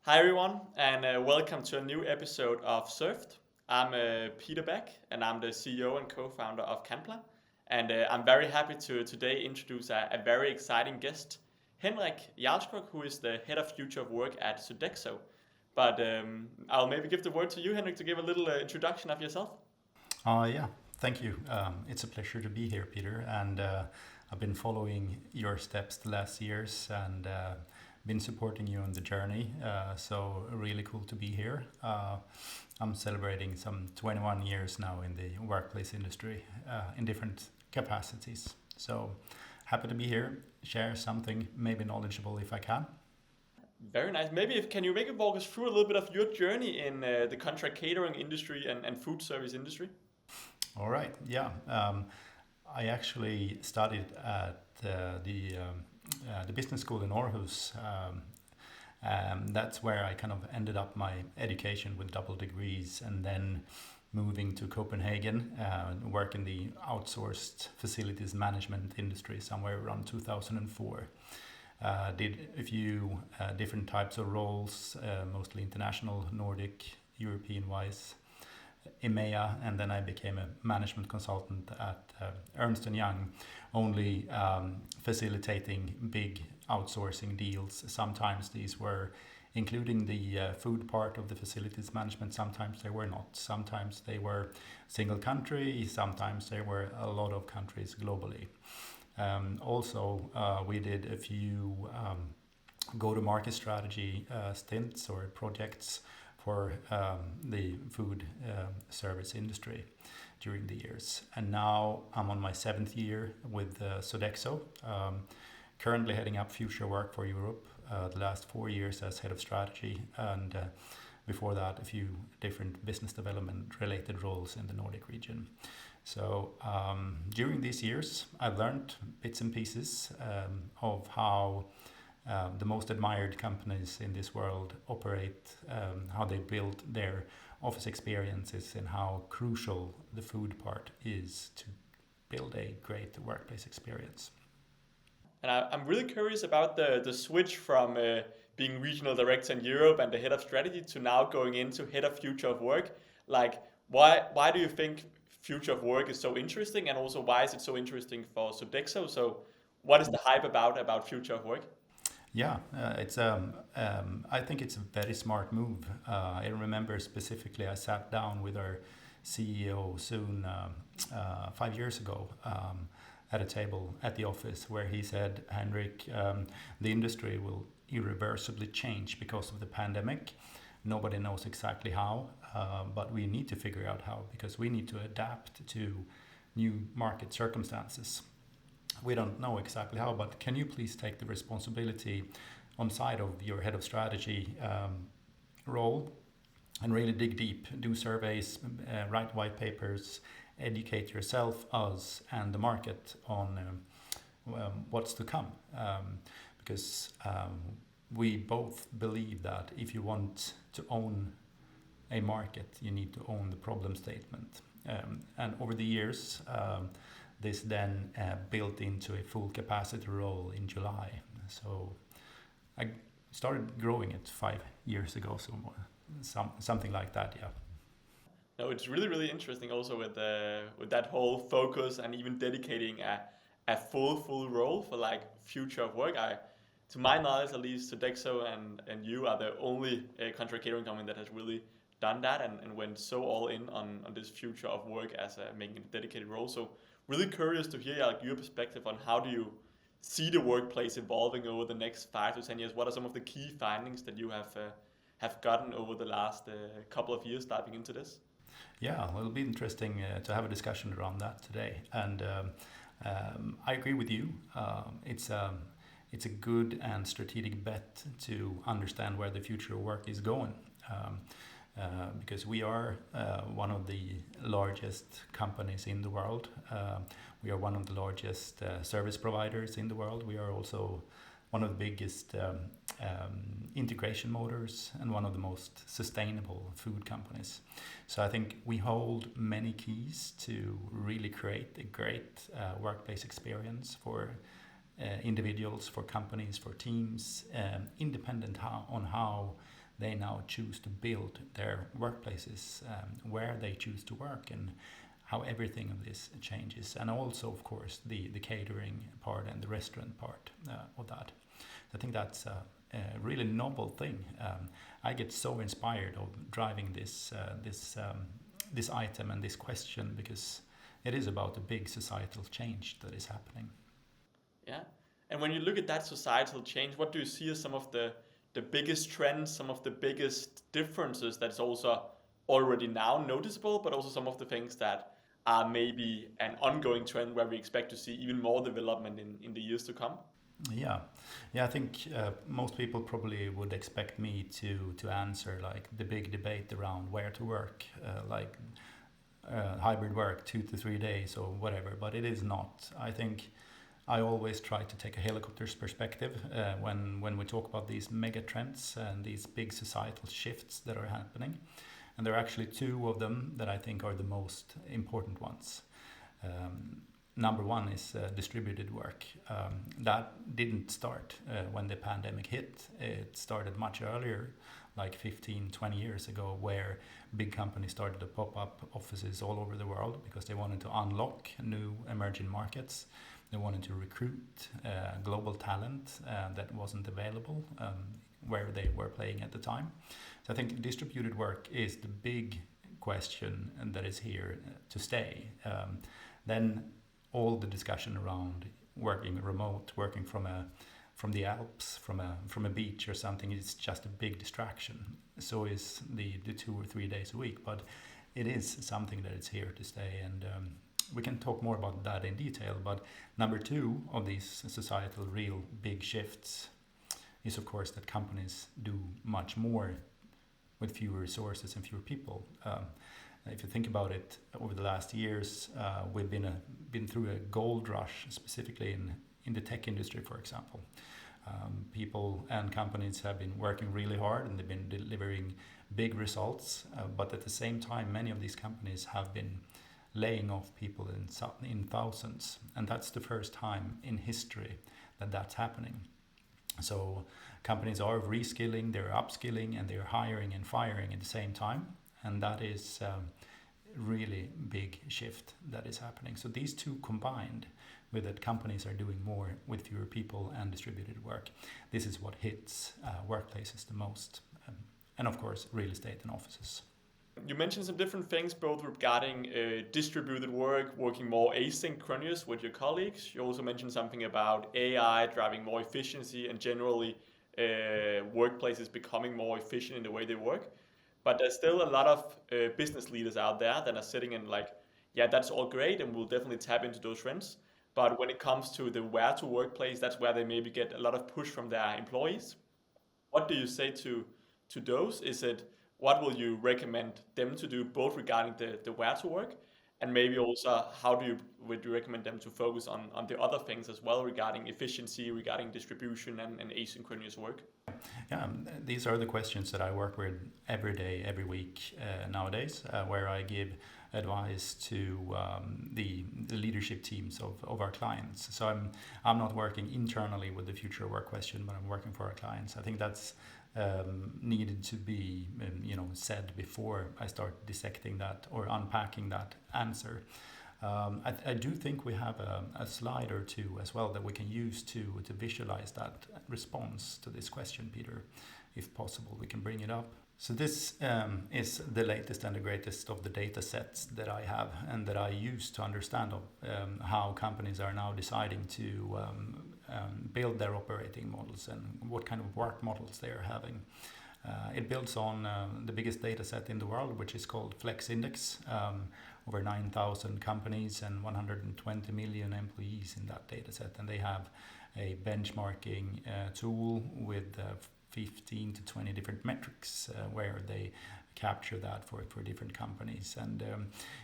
Hi everyone, and welcome to a new episode of Surfed. I'm Peter Beck, and I'm the CEO and co-founder of Campla. And I'm very happy to today introduce a very exciting guest, Henrik Jarleskog, who is the head of future of work at Sodexo. But I'll maybe give the word to you, Henrik, to give a little introduction of yourself. Yeah, thank you. It's a pleasure to be here, Peter. And I've been following your steps the last years and been supporting you on the journey. So really cool to be here. I'm celebrating some 21 years now in the workplace industry in different capacities. So happy to be here, share something maybe knowledgeable if I can. Very nice. Maybe if can you maybe walk us through a little bit of your journey in the contract catering industry and food service industry? All right. Yeah. I actually studied at the business school in Aarhus. That's where I kind of ended up my education with double degrees, and then moving to Copenhagen, work in the outsourced facilities management industry somewhere around 2004. Did a few different types of roles, mostly international, Nordic, European wise, EMEA, and then I became a management consultant at Ernst& Young, only facilitating big outsourcing deals. Sometimes these were including the food part of the facilities management, sometimes they were not. Sometimes they were single country, sometimes there were a lot of countries globally. Also, we did a few go-to-market strategy stints or projects for the food service industry during the years. And now I'm on my 7th year with Sodexo, currently heading up future work for Europe, the last 4 years as head of strategy, and before that a few different business development related roles in the Nordic region. So during these years I've learned bits and pieces of how the most admired companies in this world operate, how they build their office experiences, and how crucial the food part is to build a great workplace experience. And I'm really curious about the switch from being regional director in Europe and the head of strategy to now going into head of future of work. Like, why do you think future of work is so interesting, and also why is it so interesting for Sodexo? So, what is the hype about future of work? Yeah, it's I think it's a very smart move. I remember specifically I sat down with our CEO soon 5 years ago at a table at the office where he said, Henrik, the industry will irreversibly change because of the pandemic. Nobody knows exactly how, but we need to figure out how, because we need to adapt to new market circumstances. We don't know exactly how, but can you please take the responsibility on side of your head of strategy role and really dig deep, do surveys, write white papers, educate yourself, us, and the market on what's to come. Because we both believe that if you want to own a market, you need to own the problem statement. And over the years, this then built into a full capacity role in July. So I started growing it 5 years ago, so something like that, yeah. No, it's really interesting also with that whole focus and even dedicating a full role for like future of work. To my knowledge, at least, Sodexo and you are the only contract catering company that has really done that and went so all in on this future of work as making a dedicated role. So really curious to hear like your perspective on how do you see the workplace evolving over the next 5 to 10 years. What are some of the key findings that you have gotten over the last couple of years diving into this? Yeah, well, it'll be interesting to have a discussion around that today. And I agree with you. It's a good and strategic bet to understand where the future of work is going. Because we are one of the largest companies in the world. We are one of the largest service providers in the world. We are also one of the biggest integration motors and one of the most sustainable food companies. So I think we hold many keys to really create a great workplace experience for individuals, for companies, for teams, independent on how they now choose to build their workplaces where they choose to work, and how everything of this changes, and also of course the catering part and the restaurant part of that. I think that's a really novel thing. I get so inspired of driving this item and this question, because it is about a big societal change that is happening. Yeah. And when you look at that societal change, what do you see as some of the biggest trends, some of the biggest differences that's also already now noticeable, but also some of the things that are maybe an ongoing trend where we expect to see even more development in the years to come? Yeah, yeah. I think most people probably would expect me to answer like the big debate around where to work, like hybrid work, 2 to 3 days or whatever. But it is not. I think I always try to take a helicopter's perspective when we talk about these mega trends and these big societal shifts that are happening. And there are actually two of them that I think are the most important ones. Number one is distributed work. That didn't start when the pandemic hit. It started much earlier, like 15, 20 years ago, where big companies started to pop up offices all over the world because they wanted to unlock new emerging markets. They wanted to recruit global talent that wasn't available where they were playing at the time. So I think distributed work is the big question and that is here to stay. Then all the discussion around working remote, working from the Alps, from a beach or something, is just a big distraction. So is the 2 or 3 days a week, but it is something that is here to stay, and we can talk more about that in detail. But number two of these societal real big shifts is of course that companies do much more with fewer resources and fewer people. If you think about it, over the last years, we've been through a gold rush, specifically in the tech industry, for example. People and companies have been working really hard and they've been delivering big results, but at the same time, many of these companies have been laying off people in thousands, and that's the first time in history that that's happening. So companies are reskilling, they're upskilling, and they're hiring and firing at the same time. And that is really big shift that is happening. So these two combined with that companies are doing more with fewer people and distributed work. This is what hits workplaces the most. And of course, real estate and offices. You mentioned some different things, both regarding distributed work, working more asynchronous with your colleagues. You also mentioned something about AI driving more efficiency and generally workplaces becoming more efficient in the way they work. But there's still a lot of business leaders out there that are sitting and like, yeah, that's all great, and we'll definitely tap into those trends. But when it comes to the where to workplace, that's where they maybe get a lot of push from their employees. What do you say to those? Is it what will you recommend them to do, both regarding the where to work, and maybe also how would you recommend them to focus on the other things as well, regarding efficiency, regarding distribution and asynchronous work? Yeah, these are the questions that I work with every day, every week nowadays, where I give advice to the leadership teams of our clients. So I'm not working internally with the future work question, but I'm working for our clients. I think that's needed to be said before I start dissecting that or unpacking that answer. I do think we have a slide or two as well that we can use to visualize that response to this question, Peter. If possible, we can bring it up. So this is the latest and the greatest of the data sets that I have and that I use to understand how companies are now deciding to build their operating models and what kind of work models they are having. It builds on the biggest data set in the world, which is called Flex Index. Over 9,000 companies and 120 million employees in that data set. And they have a benchmarking tool with 15 to 20 different metrics where they capture that for different companies. And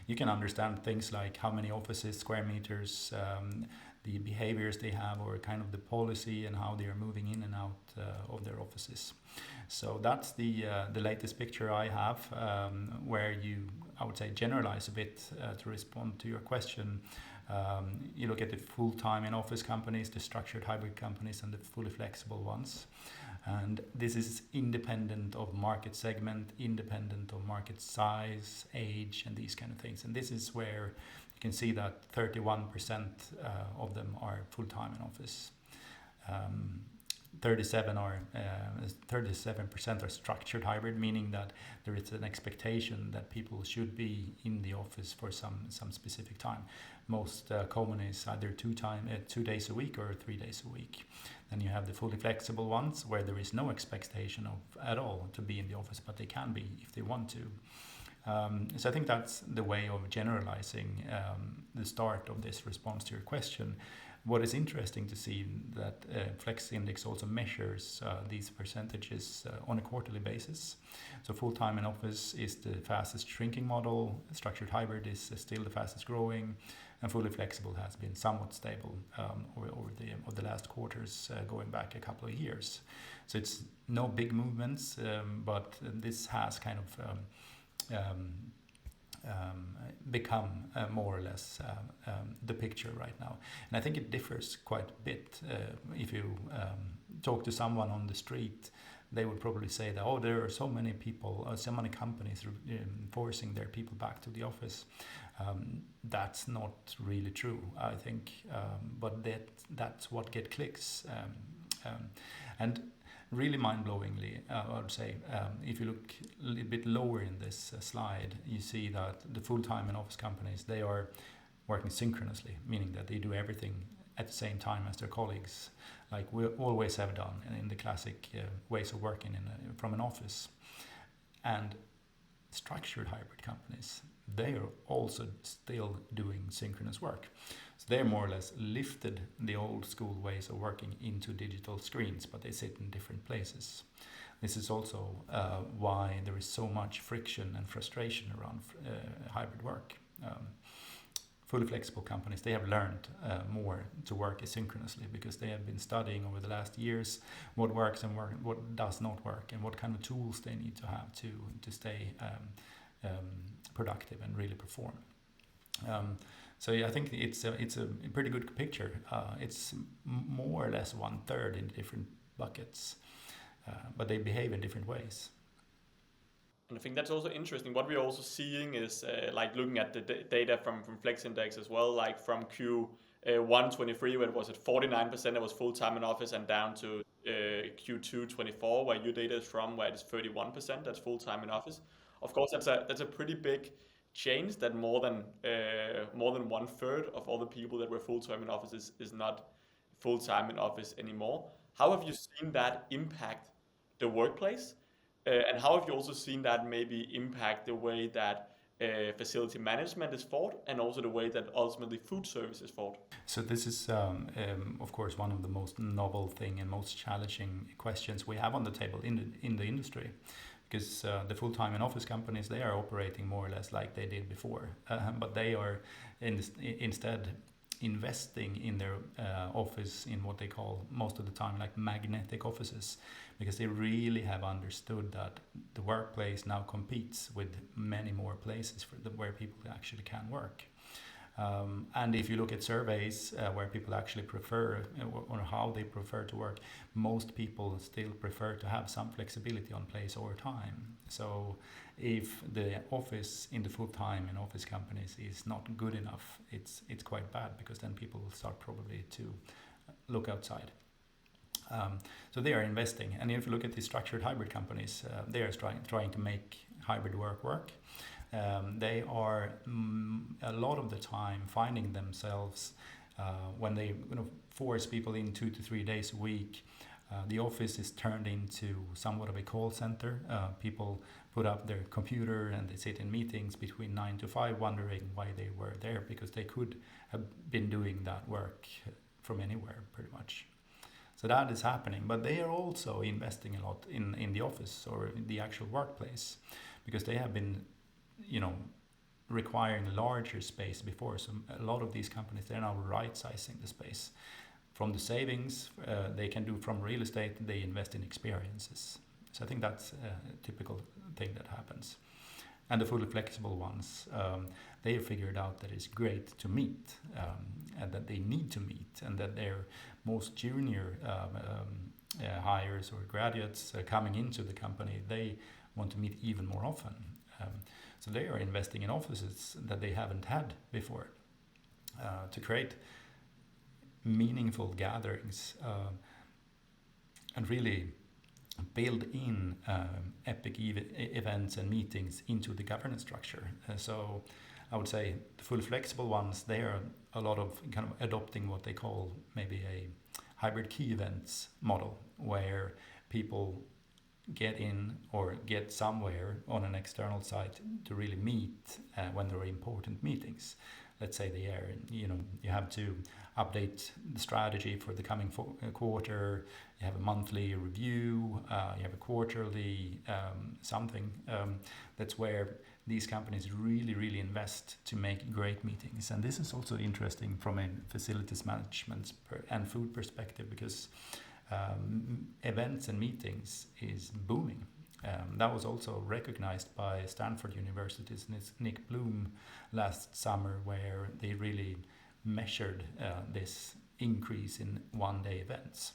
you can understand things like how many offices, square meters, the behaviors they have, or kind of the policy and how they are moving in and out of their offices. So that's the latest picture I have, where I would say, generalize a bit to respond to your question. You look at the full-time in office companies, the structured hybrid companies, and the fully flexible ones. And this is independent of market segment, independent of market size, age, and these kind of things. And this is where you can see that 31% of them are full-time in office. 37% are structured hybrid, meaning that there is an expectation that people should be in the office for some specific time. Most common is either 2 days a week or 3 days a week. Then you have the fully flexible ones where there is no expectation of at all to be in the office, but they can be if they want to. So I think that's the way of generalizing the start of this response to your question. What is interesting to see that Flex Index also measures these percentages on a quarterly basis. So full-time in office is the fastest shrinking model, structured hybrid is still the fastest growing, and fully flexible has been somewhat stable over the last quarters, going back a couple of years. So it's no big movements, but this has kind of become more or less the picture right now. And I think it differs quite a bit. If you talk to someone on the street, they would probably say that, oh, there are so many people, so many companies forcing their people back to the office. That's not really true, I think, but that's what get clicks. And really mind-blowingly, I would say, if you look a little bit lower in this slide, you see that the full-time in office companies, they are working synchronously, meaning that they do everything at the same time as their colleagues, like we always have done in the classic ways of working from an office. And structured hybrid companies, they are also still doing synchronous work. So they're more or less lifted the old school ways of working into digital screens, but they sit in different places. This is also why there is so much friction and frustration around hybrid work. Fully flexible companies, they have learned more to work asynchronously because they have been studying over the last years what works and what does not work, and what kind of tools they need to have to stay productive and really perform. So yeah, I think it's a pretty good picture. It's more or less 1/3 in different buckets, but they behave in different ways. And I think that's also interesting. What we're also seeing is like looking at the data from Flex Index as well, like from Q1 23, where it was at 49% that was full-time in office, and down to Q2 24, where your data is from, where it is 31% that's full-time in office. Of course, that's a pretty big change, that more than 1/3 of all the people that were full-time in office is not full-time in office anymore. How have you seen that impact the workplace? And how have you also seen that maybe impact the way that facility management is thought, and also the way that ultimately food service is thought? So this is, of course, one of the most novel thing and most challenging questions we have on the table in the industry. Because the full-time in office companies, they are operating more or less like they did before, but they are instead investing in their office in what they call most of the time like magnetic offices, because they really have understood that the workplace now competes with many more places where people actually can work. And if you look at surveys where people actually prefer or how they prefer to work, most people still prefer to have some flexibility on place over time. So if the office in the full-time in office companies is not good enough, it's quite bad, because then people will start probably to look outside. So they are investing. And if you look at the structured hybrid companies, they are trying to make hybrid work. They are a lot of the time finding themselves when they force people in 2 to 3 days a week. The office is turned into somewhat of a call center. People put up their computer and they sit in meetings between 9 to 5, wondering why they were there, because they could have been doing that work from anywhere pretty much. So that is happening, but they are also investing a lot in the office or in the actual workplace, because they have been requiring larger space before. So a lot of these companies, they're now right-sizing the space. From the savings they can do from real estate, they invest in experiences. So I think that's a typical thing that happens. And the fully flexible ones, they have figured out that it's great to meet, and that they need to meet, and that their most junior hires or graduates coming into the company, they want to meet even more often. So they are investing in offices that they haven't had before to create meaningful gatherings and really build in epic events and meetings into the governance structure. So I would say the full flexible ones, they are a lot of kind of adopting what they call maybe a hybrid key events model, where people get in or get somewhere on an external site to really meet when there are important meetings. Let's say you have to update the strategy for the coming quarter. You have a monthly review. You have a quarterly something. That's where these companies really invest to make great meetings. And this is also interesting from a facilities management and food perspective, because events and meetings is booming. That was also recognized by Stanford University's Nick Bloom last summer, where they really measured this increase in one-day events.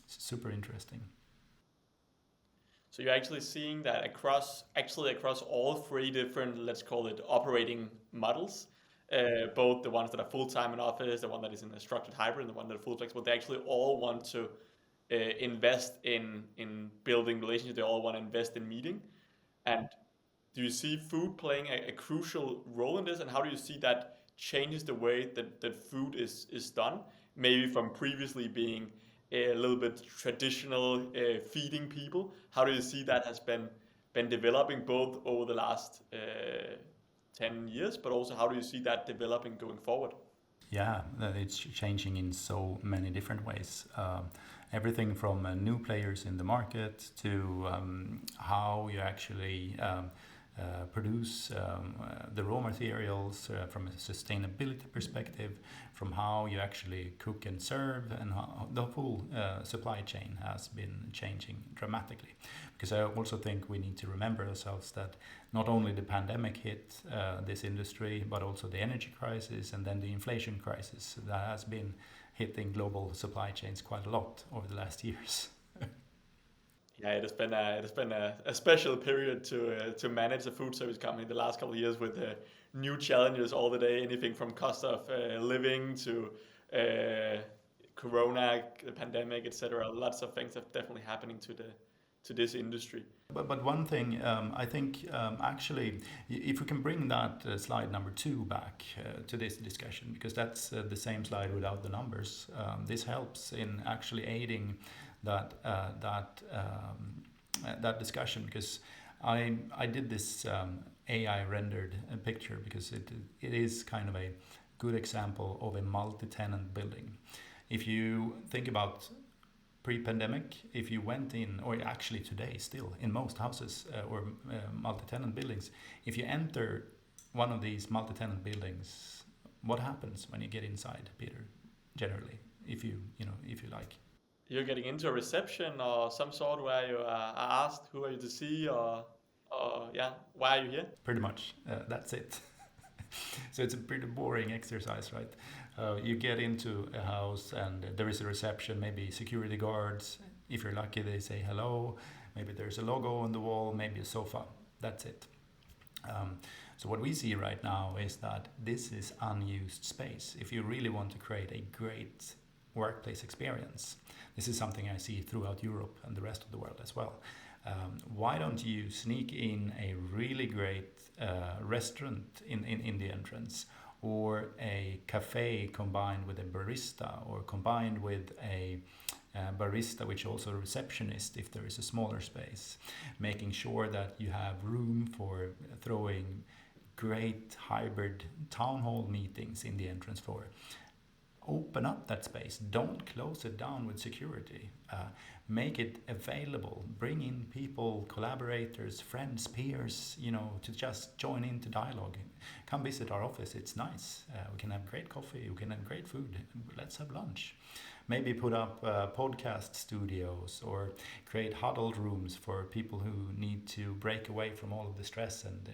It's super interesting. So you're actually seeing that across all three different, let's call it, operating models, both the ones that are full-time in office, the one that is in a structured hybrid, and the one that are full flexible, they actually all want to invest in building relationships. They all want to invest in meeting. And do you see food playing a crucial role in this? And how do you see that changes the way that food is done? Maybe from previously being a little bit traditional feeding people. How do you see that has been developing both over the last 10 years, but also how do you see that developing going forward? Yeah, it's changing in so many different ways. Everything from new players in the market to how you actually produce the raw materials from a sustainability perspective, from how you actually cook and serve, and how the whole supply chain has been changing dramatically. Because I also think we need to remember ourselves that not only the pandemic hit this industry, but also the energy crisis and then the inflation crisis that has been hitting global supply chains quite a lot over the last years. Yeah, it has been a special period to manage a food service company the last couple of years with new challenges all the day, anything from cost of living to Corona, the pandemic, etc. Lots of things are definitely happening to this industry. But one thing, I think actually, if we can bring that slide number 2 back to this discussion, because that's the same slide without the numbers. This helps in actually aiding that discussion, because I did this AI rendered picture because it is kind of a good example of a multi-tenant building. If you think about pre-pandemic, if you went in, or actually today still in most houses or multi-tenant buildings, if you enter one of these multi-tenant buildings, what happens when you get inside, Peter? Generally, if you like. You're getting into a reception or some sort where you are asked who are you to see, or yeah, why are you here? Pretty much, that's it. So it's a pretty boring exercise, right? You get into a house and there is a reception, maybe security guards. If you're lucky, they say hello. Maybe there's a logo on the wall, maybe a sofa. That's it. So what we see right now is that this is unused space. If you really want to create a great workplace experience, this is something I see throughout Europe and the rest of the world as well. Why don't you sneak in a really great restaurant in the entrance, or a cafe combined with a barista, or combined with a barista which also a receptionist if there is a smaller space, making sure that you have room for throwing great hybrid town hall meetings in the entrance floor. Open up that space. Don't close it down with security. Make it available. Bring in people, collaborators, friends, peers, to just join into dialogue. Come visit our office. It's nice. We can have great coffee. We can have great food. Let's have lunch. Maybe put up podcast studios, or create huddled rooms for people who need to break away from all of the stress and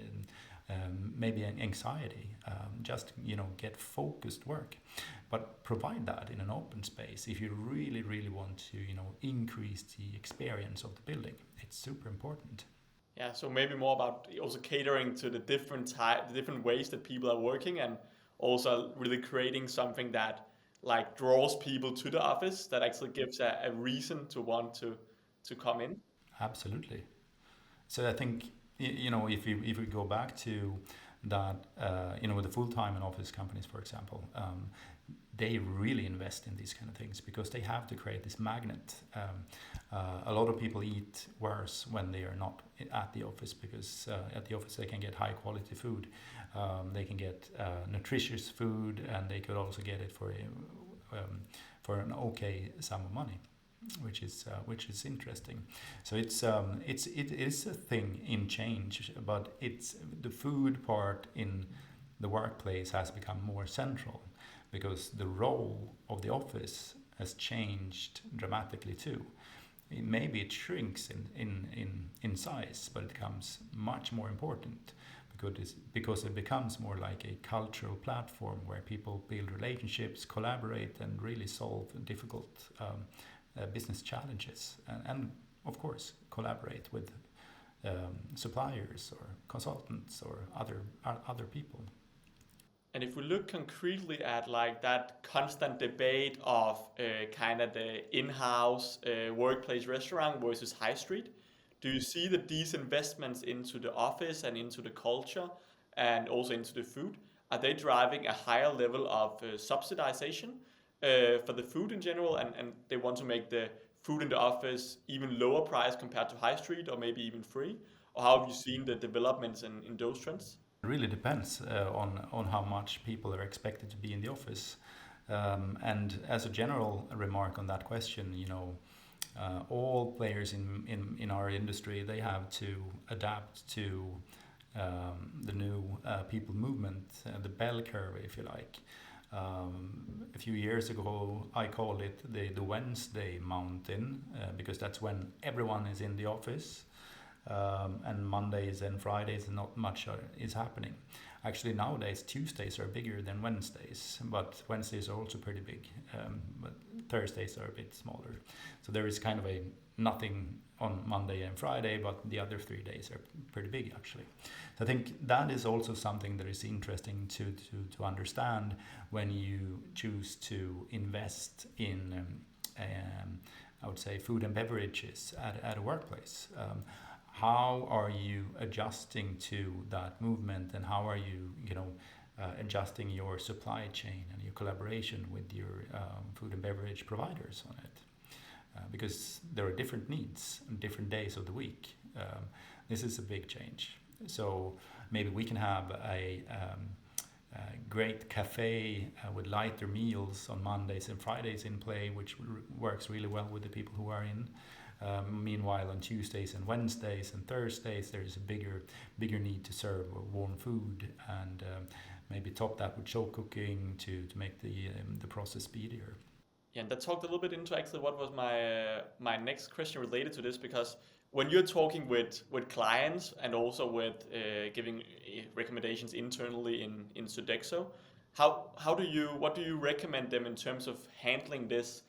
maybe an anxiety, just get focused work, but provide that in an open space if you really really want to increase the experience of the building. It's super important. Yeah, so maybe more about also catering to the the different ways that people are working, and also really creating something that like draws people to the office, that actually gives a reason to want to come in. Absolutely. So I think if we go back to that, with the full time in office companies, for example, they really invest in these kind of things because they have to create this magnet. A lot of people eat worse when they are not at the office, because at the office they can get high quality food, they can get nutritious food, and they could also get it for an okay sum of money, which is interesting. So it is a thing in change, but it's the food part in the workplace has become more central, because the role of the office has changed dramatically too. Maybe it shrinks in size, but it becomes much more important because it becomes more like a cultural platform where people build relationships, collaborate, and really solve difficult business challenges, and of course collaborate with suppliers or consultants or other people. And if we look concretely at like that constant debate of kind of the in-house workplace restaurant versus high street, do you see that these investments into the office and into the culture and also into the food, are they driving a higher level of subsidization for the food in general, and they want to make the food in the office even lower price compared to high street, or maybe even free? Or how have you seen the developments in those trends? It really depends on how much people are expected to be in the office. And as a general remark on that question, all players in our industry, they have to adapt to the new people movement, the bell curve, if you like. A few years ago, I called it the Wednesday mountain, because that's when everyone is in the office, and Mondays and Fridays not much is happening. Actually, nowadays Tuesdays are bigger than Wednesdays, but Wednesdays are also pretty big. But Thursdays are a bit smaller. So there is kind of a nothing on Monday and Friday, but the other 3 days are pretty big actually. So I think that is also something that is interesting to understand when you choose to invest in, I would say, food and beverages at a workplace. How are you adjusting to that movement, and how are you, adjusting your supply chain and your collaboration with your food and beverage providers on it? Because there are different needs on different days of the week. This is a big change. So maybe we can have a great cafe with lighter meals on Mondays and Fridays in play, which works really well with the people who are in. Meanwhile, on Tuesdays and Wednesdays and Thursdays, there is a bigger need to serve warm food, and maybe top that with show cooking to make the process speedier. Yeah, and that talked a little bit into actually what was my next question related to this, because when you're talking with clients and also with giving recommendations internally in Sodexo, what do you recommend them in terms of handling this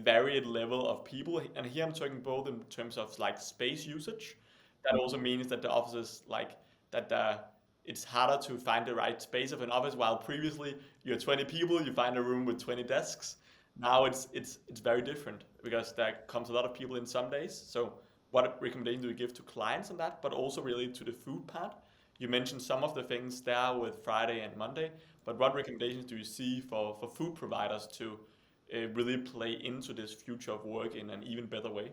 varied level of people? And here I'm talking both in terms of like space usage. That also means that the offices like that it's harder to find the right space of an office. While previously you're 20 people, you find a room with 20 desks. Now it's very different because there comes a lot of people in some days. So what recommendation do you give to clients on that, but also really to the food part? You mentioned some of the things there with Friday and Monday, but what recommendations do you see for food providers to really play into this future of work in an even better way?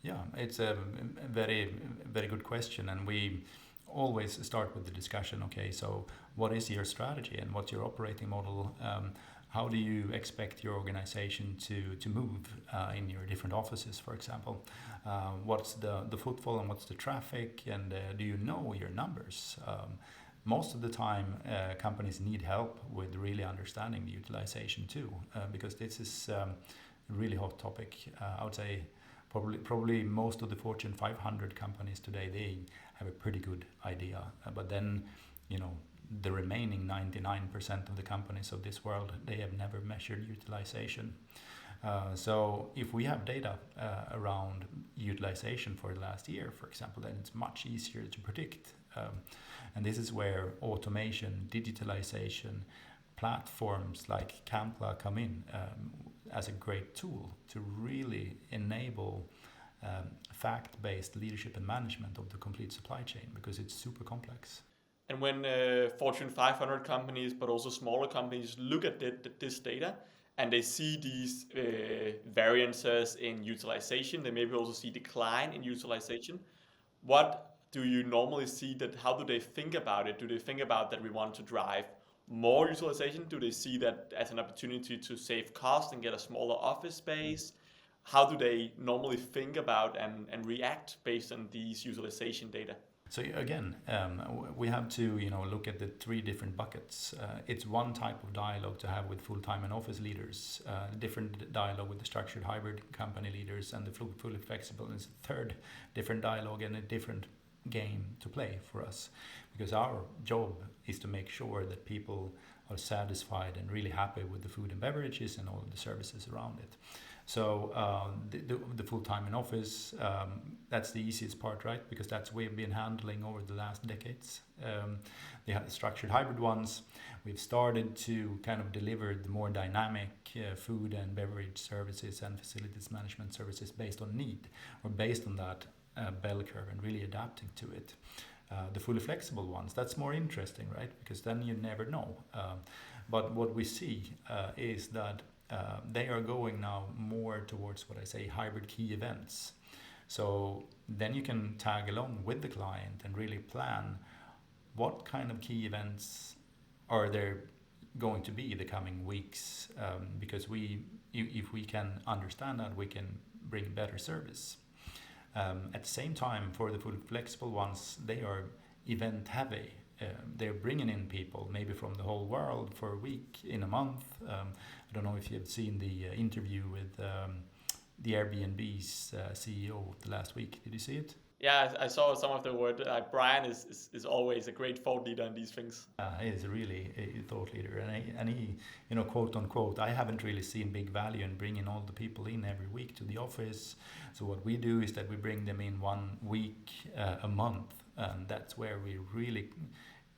Yeah, it's a very, very good question, and we always start with the discussion. Okay, so what is your strategy and what's your operating model? How do you expect your organization to move in your different offices, for example? What's the footfall and what's the traffic, and do you know your numbers? Most of the time, companies need help with really understanding the utilization too, because this is a really hot topic. I would say probably most of the Fortune 500 companies today, they have a pretty good idea, but then the remaining 99% of the companies of this world, they have never measured utilization. So if we have data around utilization for the last year, for example, then it's much easier to predict. And this is where automation, digitalization, platforms like Campla come in as a great tool to really enable fact-based leadership and management of the complete supply chain, because it's super complex. And when Fortune 500 companies, but also smaller companies, look at this data and they see these variances in utilization, they maybe also see decline in utilization. What do you normally see that? How do they think about it? Do they think about that we want to drive more utilization? Do they see that as an opportunity to save cost and get a smaller office space? How do they normally think about and react based on these utilization data? So again, we have to look at the three different buckets. It's one type of dialogue to have with full-time and office leaders, different dialogue with the structured hybrid company leaders, and the fully flexible is a third different dialogue and a different game to play for us, because our job is to make sure that people are satisfied and really happy with the food and beverages and all of the services around it. So the full-time in office, that's the easiest part, right? Because that's what we've been handling over the last decades. The structured hybrid ones, we've started to kind of deliver the more dynamic food and beverage services and facilities management services based on need, or based on that bell curve, and really adapting to it. The fully flexible ones, that's more interesting, right? Because then you never know. But what we see is that they are going now more towards what I say hybrid key events. So then you can tag along with the client and really plan what kind of key events are there going to be the coming weeks, because if we can understand that, we can bring better service. At the same time, for the fully flexible ones, they are event heavy. They're bringing in people maybe from the whole world for a week, in a month. I don't know if you've seen the interview with the Airbnb's CEO the last week. Did you see it? Yeah, I saw some of the word. Brian is always a great thought leader in these things. He is really a thought leader, and he, quote unquote, I haven't really seen big value in bringing all the people in every week to the office. So what we do is that we bring them in 1 week a month, and that's where we really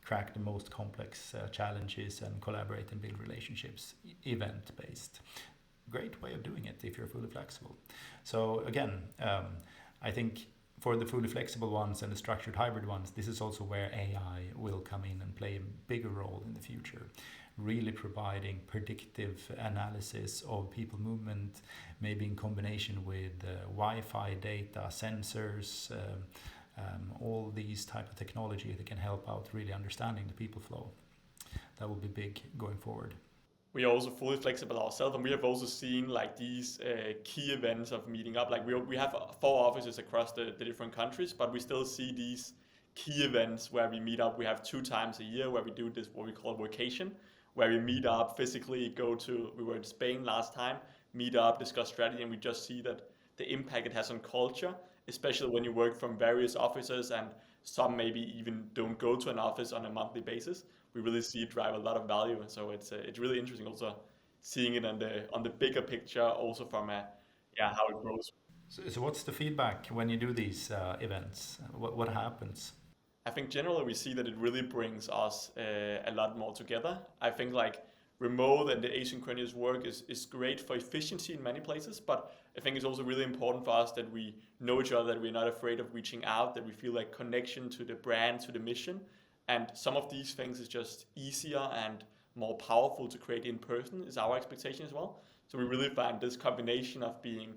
crack the most complex challenges and collaborate and build relationships, event based. Great way of doing it if you're fully flexible. So again, I think for the fully flexible ones and the structured hybrid ones, this is also where AI will come in and play a bigger role in the future, really providing predictive analysis of people movement, maybe in combination with Wi-Fi data, sensors, all these type of technology that can help out really understanding the people flow. That will be big going forward. We are also fully flexible ourselves, and we have also seen like these key events of meeting up. Like we have 4 offices across the different countries, but we still see these key events where we meet up. We have 2 times a year where we do this, what we call vacation, where we meet up physically, we were in Spain last time, meet up, discuss strategy, and we just see that the impact it has on culture, especially when you work from various offices and some maybe even don't go to an office on a monthly basis. We really see it drive a lot of value, and so it's really interesting also seeing it on the bigger picture, also from how it grows. So what's the feedback when you do these events? What happens? I think generally we see that it really brings us a lot more together. I think like remote and the asynchronous work is great for efficiency in many places, but I think it's also really important for us that we know each other, that we're not afraid of reaching out, that we feel like connection to the brand, to the mission. And some of these things is just easier and more powerful to create in person, is our expectation as well. So we really find this combination of being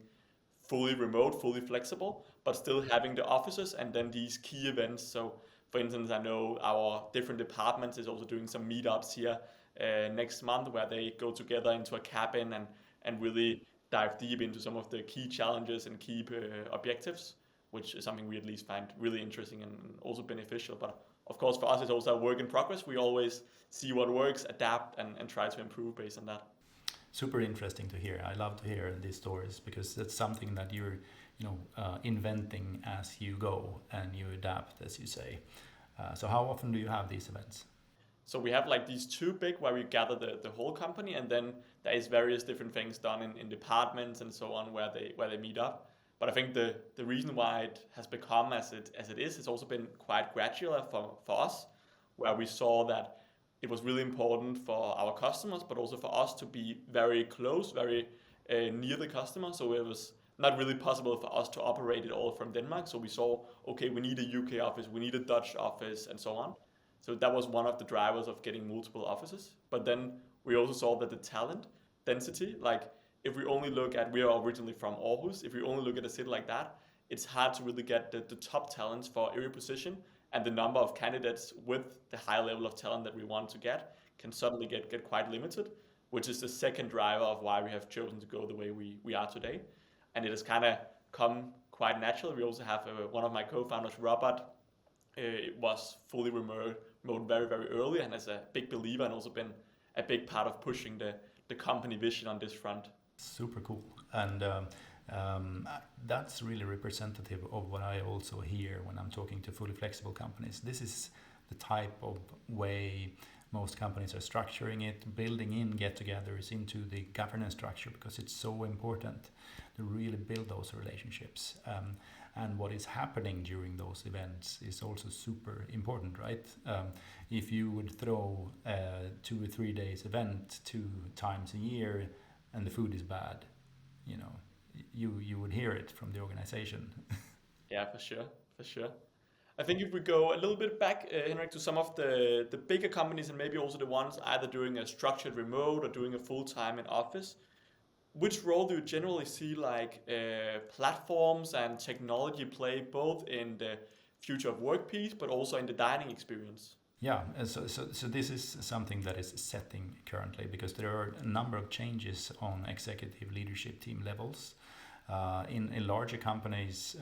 fully remote, fully flexible, but still having the offices and then these key events. So for instance, I know our different departments is also doing some meetups here next month where they go together into a cabin and really dive deep into some of the key challenges and key objectives, which is something we at least find really interesting and also beneficial. But of course, for us, it's also a work in progress. We always see what works, adapt, and try to improve based on that. Super interesting to hear. I love to hear these stories because it's something that you're, inventing as you go and you adapt, as you say. So how often do you have these events? So we have like these two big where we gather the whole company, and then there is various different things done in departments and so on where they meet up. But I think the reason why it has become as it is has also been quite gradual for us, where we saw that it was really important for our customers, but also for us to be very close, very near the customer. So it was not really possible for us to operate it all from Denmark. So we saw, okay, we need a UK office, we need a Dutch office, and so on. So that was one of the drivers of getting multiple offices. But then we also saw that the talent density, like if we only look at, we are originally from Aarhus, if we only look at a city like that, it's hard to really get the top talents for every position. And the number of candidates with the high level of talent that we want to get can suddenly get quite limited, which is the second driver of why we have chosen to go the way we are today. And it has kind of come quite naturally. We also have one of my co-founders, Robert, was fully remote very, very early and as a big believer and also been a big part of pushing the company vision on this front. Super cool. And that's really representative of what I also hear when I'm talking to fully flexible companies. This is the type of way most companies are structuring it, building in get-togethers into the governance structure, because it's so important to really build those relationships. And what is happening during those events is also super important, right? If you would throw a 2 or 3 days event 2 times a year and the food is bad, you know, you would hear it from the organization. Yeah, for sure, for sure. I think if we go a little bit back, Henrik, to some of the bigger companies and maybe also the ones either doing a structured remote or doing a full-time in office, which role do you generally see like platforms and technology play both in the future of work piece, but also in the dining experience? Yeah, so this is something that is setting currently because there are a number of changes on executive leadership team levels. In larger companies,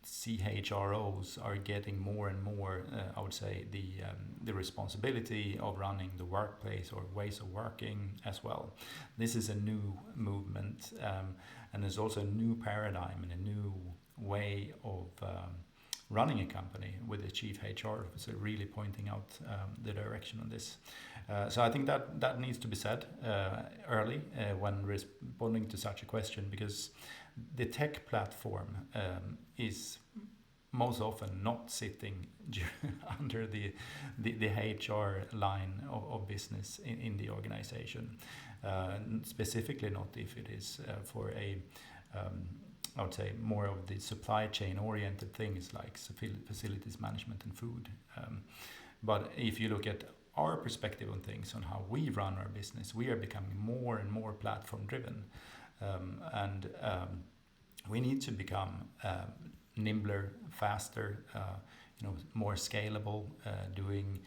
CHROs are getting more and more, I would say, the responsibility of running the workplace or ways of working as well. This is a new movement, and there's also a new paradigm and a new way of running a company with the chief HR officer really pointing out the direction on this. So I think that needs to be said early when responding to such a question, because the tech platform is most often not sitting under the HR line of business in the organization, specifically not if it is for a I would say more of the supply chain oriented things like facilities management and food. But if you look at our perspective on things, on how we run our business, we are becoming more and more platform driven. And we need to become nimbler, faster, more scalable, doing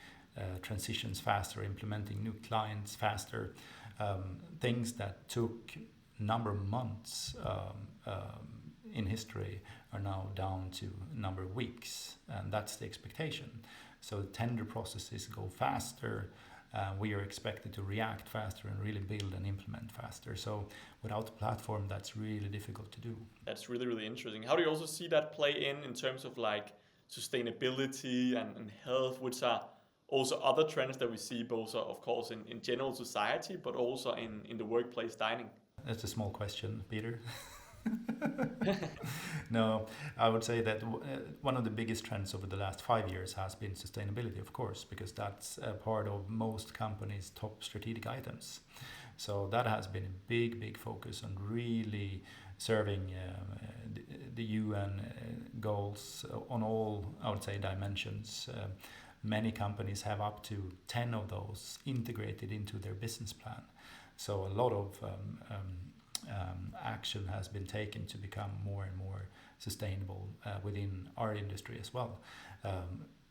transitions faster, implementing new clients faster. Things that took a number of months in history are now down to a number of weeks, and that's the expectation. So tender processes go faster. We are expected to react faster and really build and implement faster. So without a platform, that's really difficult to do. That's really, really interesting. How do you also see that play in terms of like sustainability and health, which are also other trends that we see both, of course, in general society, but also in the workplace dining? That's a small question, Peter. No, I would say that one of the biggest trends over the last 5 years has been sustainability, of course, because that's a part of most companies' top strategic items. So that has been a big focus on really serving the UN goals on all, I would say, dimensions. Many companies have up to 10 of those integrated into their business plan. So a lot of action has been taken to become more and more sustainable within our industry as well.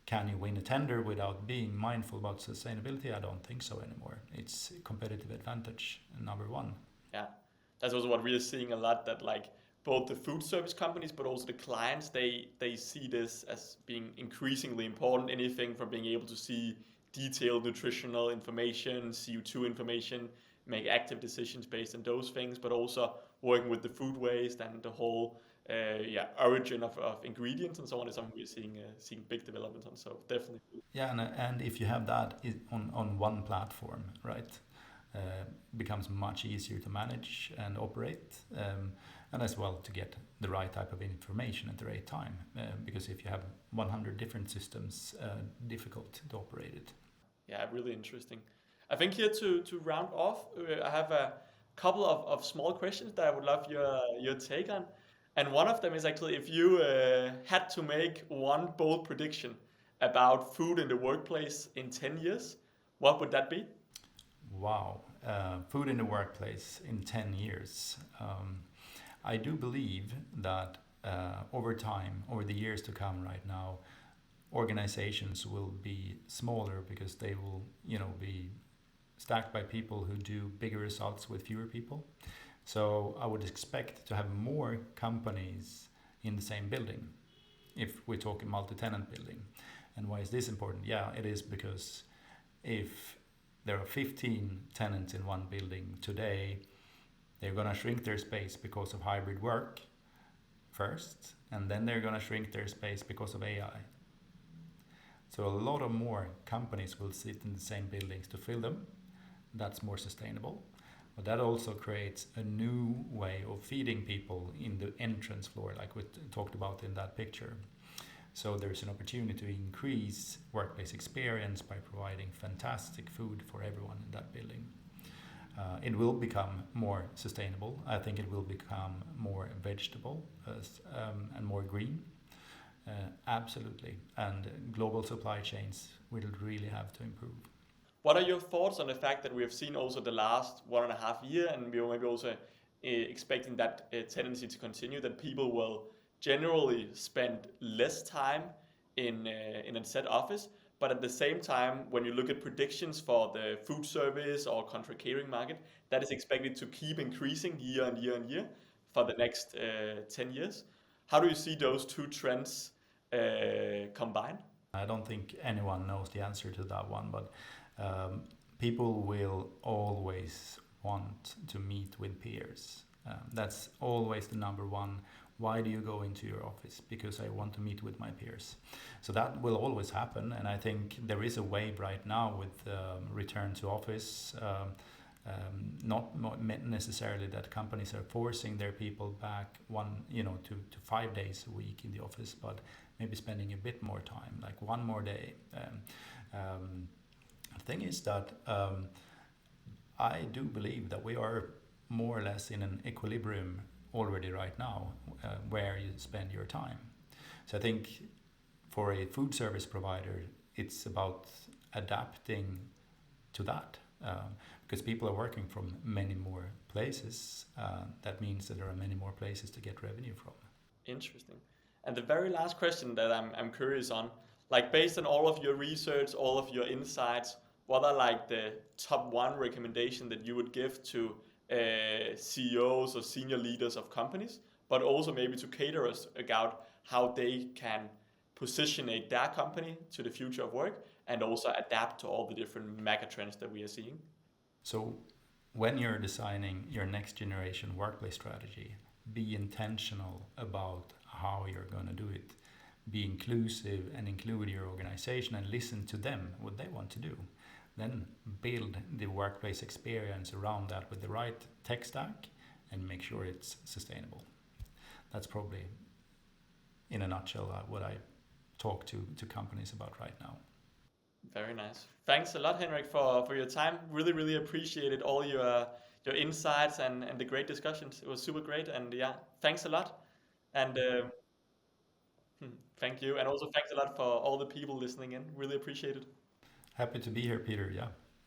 Can you win a tender without being mindful about sustainability? I don't think so anymore. It's competitive advantage number one. Yeah, that's also what we are seeing a lot, that like both the food service companies but also the clients, they see this as being increasingly important. Anything from being able to see detailed nutritional information, CO2 information, make active decisions based on those things, but also working with the food waste and the whole yeah, origin of ingredients and so on is something we're seeing big developments on. So definitely. Yeah, and if you have that on one platform, right, becomes much easier to manage and operate, and as well to get the right type of information at the right time. Because if you have 100 different systems, difficult to operate it. Yeah, really interesting. I think here to round off, I have a couple of small questions that I would love your take on. And one of them is actually if you had to make one bold prediction about food in the workplace in 10 years, what would that be? Wow, food in the workplace in 10 years. I do believe that over time, over the years to come right now, organizations will be smaller because they will, be stacked by people who do bigger results with fewer people. So I would expect to have more companies in the same building if we talk a multi-tenant building. And why is this important? Yeah, it is because if there are 15 tenants in one building today, they're going to shrink their space because of hybrid work first, and then they're going to shrink their space because of AI. So a lot of more companies will sit in the same buildings to fill them. That's more sustainable. But that also creates a new way of feeding people in the entrance floor, like we talked about in that picture. So there's an opportunity to increase workplace experience by providing fantastic food for everyone in that building. It will become more sustainable. I think it will become more vegetable and more green. Absolutely. And global supply chains will really have to improve. What are your thoughts on the fact that we have seen also the last 1.5 year, and we are maybe also expecting that tendency to continue, that people will generally spend less time in a set office, but at the same time, when you look at predictions for the food service or contract catering market, that is expected to keep increasing year on year on year for the next 10 years. How do you see those two trends combine? I don't think anyone knows the answer to that one, but people will always want to meet with peers. That's always the number one. Why do you go into your office? Because I want to meet with my peers. So that will always happen, and I think there is a wave right now with return to office. Not necessarily that companies are forcing their people back to 5 days a week in the office, but maybe spending a bit more time, like one more day. The thing is that I do believe that we are more or less in an equilibrium already right now, where you spend your time. So I think for a food service provider, it's about adapting to that. Because people are working from many more places, that means that there are many more places to get revenue from. Interesting. And the very last question that I'm curious on, like based on all of your research, all of your insights, what are like the top one recommendation that you would give to CEOs or senior leaders of companies, but also maybe to caterers about how they can positionate their company to the future of work and also adapt to all the different mega trends that we are seeing? So when you're designing your next generation workplace strategy, be intentional about how you're going to do it. Be inclusive and include your organization and listen to them, what they want to do. Then build the workplace experience around that with the right tech stack and make sure it's sustainable. That's probably, in a nutshell, what I talk to companies about right now. Very nice. Thanks a lot, Henrik, for your time. Really, really appreciated all your insights and the great discussions. It was super great. And yeah, thanks a lot. And thank you. And also thanks a lot for all the people listening in. Really appreciate it. Happy to be here, Peter. Yeah.